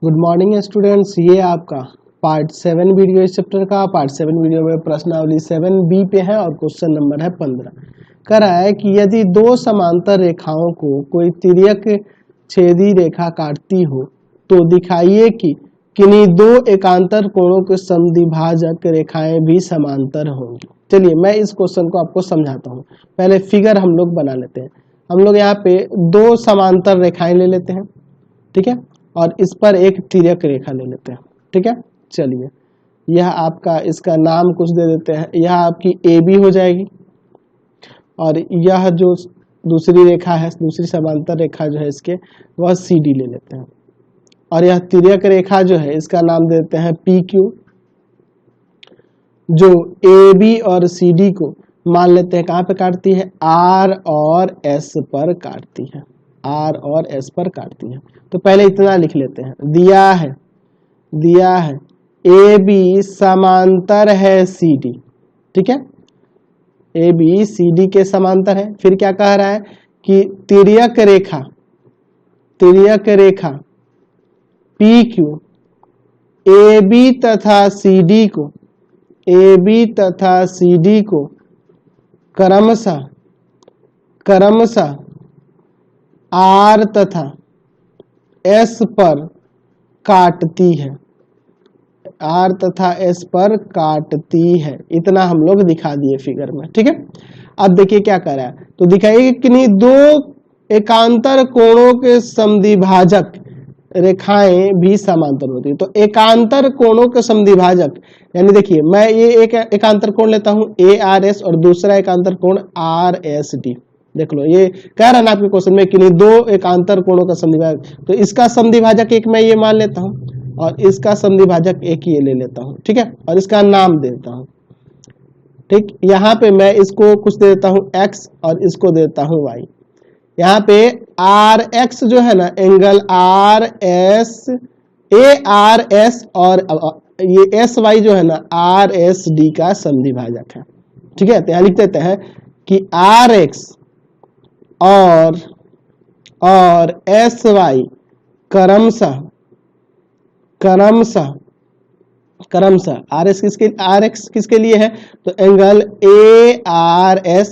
Good morning students, ये आपका part 7 video इस चैप्टर का। पार्ट 7 वीडियो में प्रश्नावली 7B पे है और क्वेश्चन नंबर है 15। कह रहा है कि यदि दो समांतर रेखाओं को कोई तिर्यक छेदी रेखा काटती हो तो दिखाइए कि किन्हीं दो एकांतर कोणों के समद्विभाजक रेखाएं भी समांतर होंगी। चलिए मैं इस क्वेश्चन को आपको समझाता हूँ। पहले फिगर हम लोग बना लेते हैं। हम लोग यहाँ पे दो समांतर रेखाएं ले लेते हैं, ठीक है, और इस पर एक तिर्यक रेखा ले लेते हैं, ठीक है। चलिए यह आपका, इसका नाम कुछ दे देते हैं। यह आपकी AB हो जाएगी और यह जो दूसरी रेखा है, दूसरी समांतर रेखा जो है इसके, वह CD ले लेते हैं। और यह तिर्यक रेखा जो है इसका नाम दे देते हैं PQ, जो AB और CD को मान लेते हैं कहाँ पे काटती है, R और S पर काटती है, R और S पर काटती है। तो पहले इतना लिख लेते हैं। दिया है AB समांतर है CD, ठीक है, AB CD के समांतर है। फिर क्या कह रहा है कि तिर्यक रेखा PQ AB तथा CD को क्रमशः R तथा S पर काटती है, R तथा S पर काटती है। इतना हम लोग दिखा दिए फिगर में, ठीक है। अब देखिए क्या कर रहा है, तो दिखाइए कि नहीं दो एकांतर कोणों के समद्विभाजक रेखाएं भी समांतर होती है। तो एकांतर कोणों के समद्विभाजक यानी देखिए मैं ये एक एकांतर कोण लेता हूं ARS और दूसरा एकांतर कोण RSD। देख लो, ये कह रहा है ना आपके क्वेश्चन में कि नहीं दो एकांतर कोणों का समद्विभाजक, तो इसका समद्विभाजक एक मैं ये मान लेता हूं और इसका समद्विभाजक एक ये ले लेता हूं, ठीक है, और इसका नाम देता हूं, ठीक। यहाँ पे मैं इसको कुछ दे देता हूं X और इसको देता हूं Y। यहाँ पे RX जो है ना, एंगल ARS और ये SY जो है ना RSD का समद्विभाजक है, ठीक है। तो यहाँ लिख देते हैं कि RX और SY क्रमशः RX किसके लिए है, तो एंगल ARS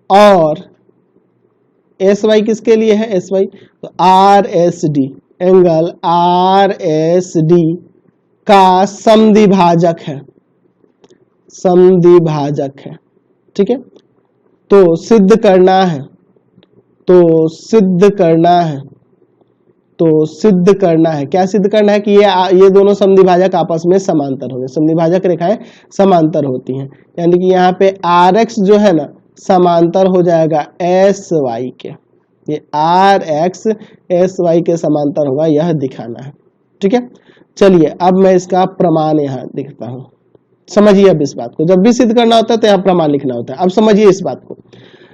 और SY किसके लिए है, SY तो RSD, एंगल RSD का समद्विभाजक है, ठीक है। तो सिद्ध करना है क्या सिद्ध करना है कि ये दोनों समद्विभाजक आपस में समांतर होंगे, समद्विभाजक रेखाएं समांतर होती हैं। यानी कि यहाँ पे RX जो है ना समांतर हो जाएगा SY के, ये RX SY के समांतर होगा, यह दिखाना है, ठीक है। चलिए अब मैं इसका प्रमाण यहाँ दिखता हूँ। समझिए अब इस बात को, जब भी सिद्ध करना होता है तो यहाँ प्रमाण लिखना होता है। अब समझिए इस बात को।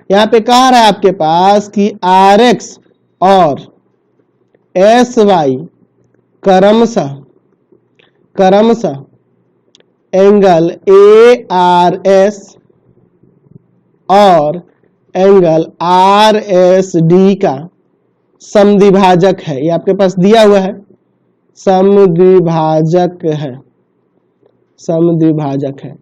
यहाँ पे कह रहा है आपके पास कि RX और SY क्रमशः एंगल ARS और एंगल RSD का समद्विभाजक है। ये आपके पास दिया हुआ है, समद्विभाजक है।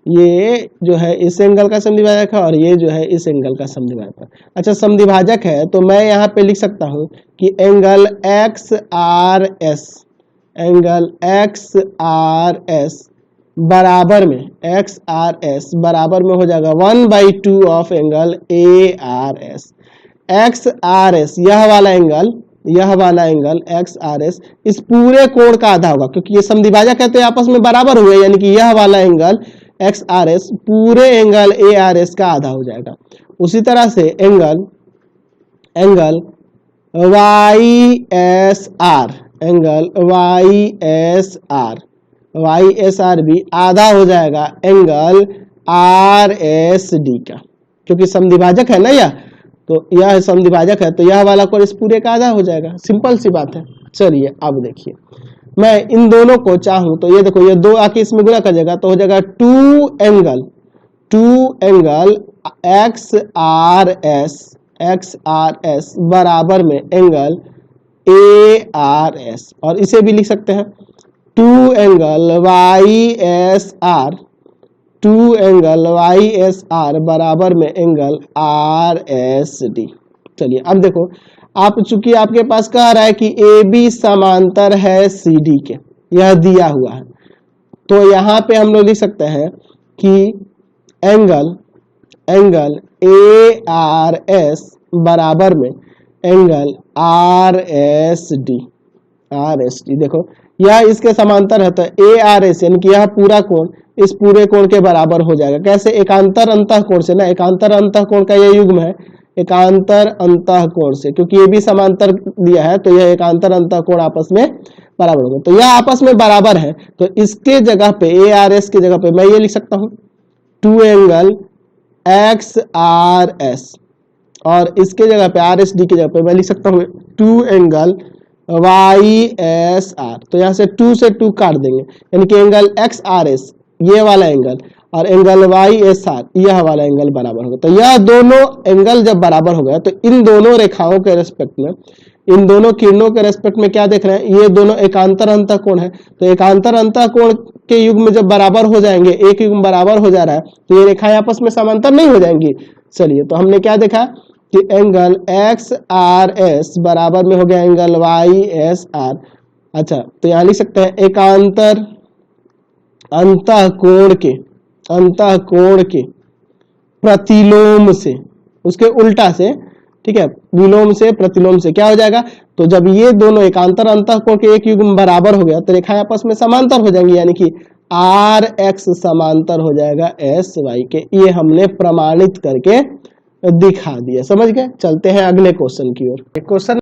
ये जो है इस एंगल का समद्विभाजक है और ये जो है इस एंगल का समद्विभाजक है। अच्छा, समद्विभाजक है तो मैं यहाँ पे लिख सकता हूँ कि एंगल XRS बराबर में हो जाएगा 1/2 ऑफ एंगल ARS। XRS यह वाला एंगल XRS इस पूरे कोण का आधा होगा, क्योंकि ये समद्विभाजक है तो आपस में बराबर हुए, यानी कि यह वाला एंगल XRS पूरे एंगल ARS का आधा हो जाएगा। उसी तरह से एंगल YSR भी आधा हो जाएगा एंगल RSD का, क्योंकि समद्विभाजक है ना यह, तो यह समद्विभाजक है तो यह वाला कोण इस पूरे का आधा हो जाएगा। सिंपल सी बात है। चलिए अब देखिए, मैं इन दोनों को चाहूं तो ये देखो, ये दो आके इसमें गुणा कर जाएगा तो हो जाएगा 2 एंगल XRS XRS बराबर में एंगल ARS, और इसे भी लिख सकते हैं 2 एंगल YSR, 2 एंगल YSR बराबर में एंगल RSD। चलिए अब देखो, आप चूंकि आपके पास कह रहा है कि AB समांतर है CD के, यह दिया हुआ है, तो यहाँ पे हम लोग लिख सकते हैं कि एंगल ARS बराबर में एंगल RSD। देखो यह इसके समांतर है, तो ARS यानी कि यह पूरा कोण इस पूरे कोण के बराबर हो जाएगा। कैसे? एकांतर अंतःकोण से ना, एकांतर अंतःकोण का यह युग्म है एकांतर अंतःकोण से, क्योंकि ये भी समांतर दिया है तो यह एकांतर अंतःकोण आपस में बराबर होगा, तो यह आपस में बराबर है। तो इसके जगह पे ARS की जगह पे मैं ये लिख सकता हूं 2 एंगल XRS, और इसके जगह पे RSD की जगह पे मैं लिख सकता हूँ 2 एंगल YSR। तो यहां से 2 से 2 काट देंगे, यानी कि एंगल XRS ये वाला एंगल और एंगल YSR यह वाला एंगल बराबर होगा। तो यह दोनों एंगल जब बराबर हो गया तो इन दोनों रेखाओं के रेस्पेक्ट में, इन दोनों किरणों के रेस्पेक्ट में क्या देख रहे हैं, ये दोनों एकांतर अंतःकोण है। तो एकांतर अंतःकोण के युग्म जब बराबर हो जाएंगे, एक युग्म बराबर हो जा रहा है, तो ये रेखाएं आपस में समांतर नहीं हो जाएंगी। चलिए, तो हमने क्या देखा कि एंगल XRS बराबर में हो गया एंगल YSR। अच्छा, तो यहां लिख सकते हैं एकांतर अंतःकोण के प्रतिलोम से, उसके उल्टा से, ठीक है, विलोम से प्रतिलोम से क्या हो जाएगा, तो जब ये दोनों एकांतर अंतःकोण के एक युग्म बराबर हो गया तो रेखाएं आपस में समांतर हो जाएंगी, यानी कि RX समांतर हो जाएगा SY के। ये हमने प्रमाणित करके दिखा दिया। समझ गए? चलते हैं अगले क्वेश्चन की ओर। क्वेश्चन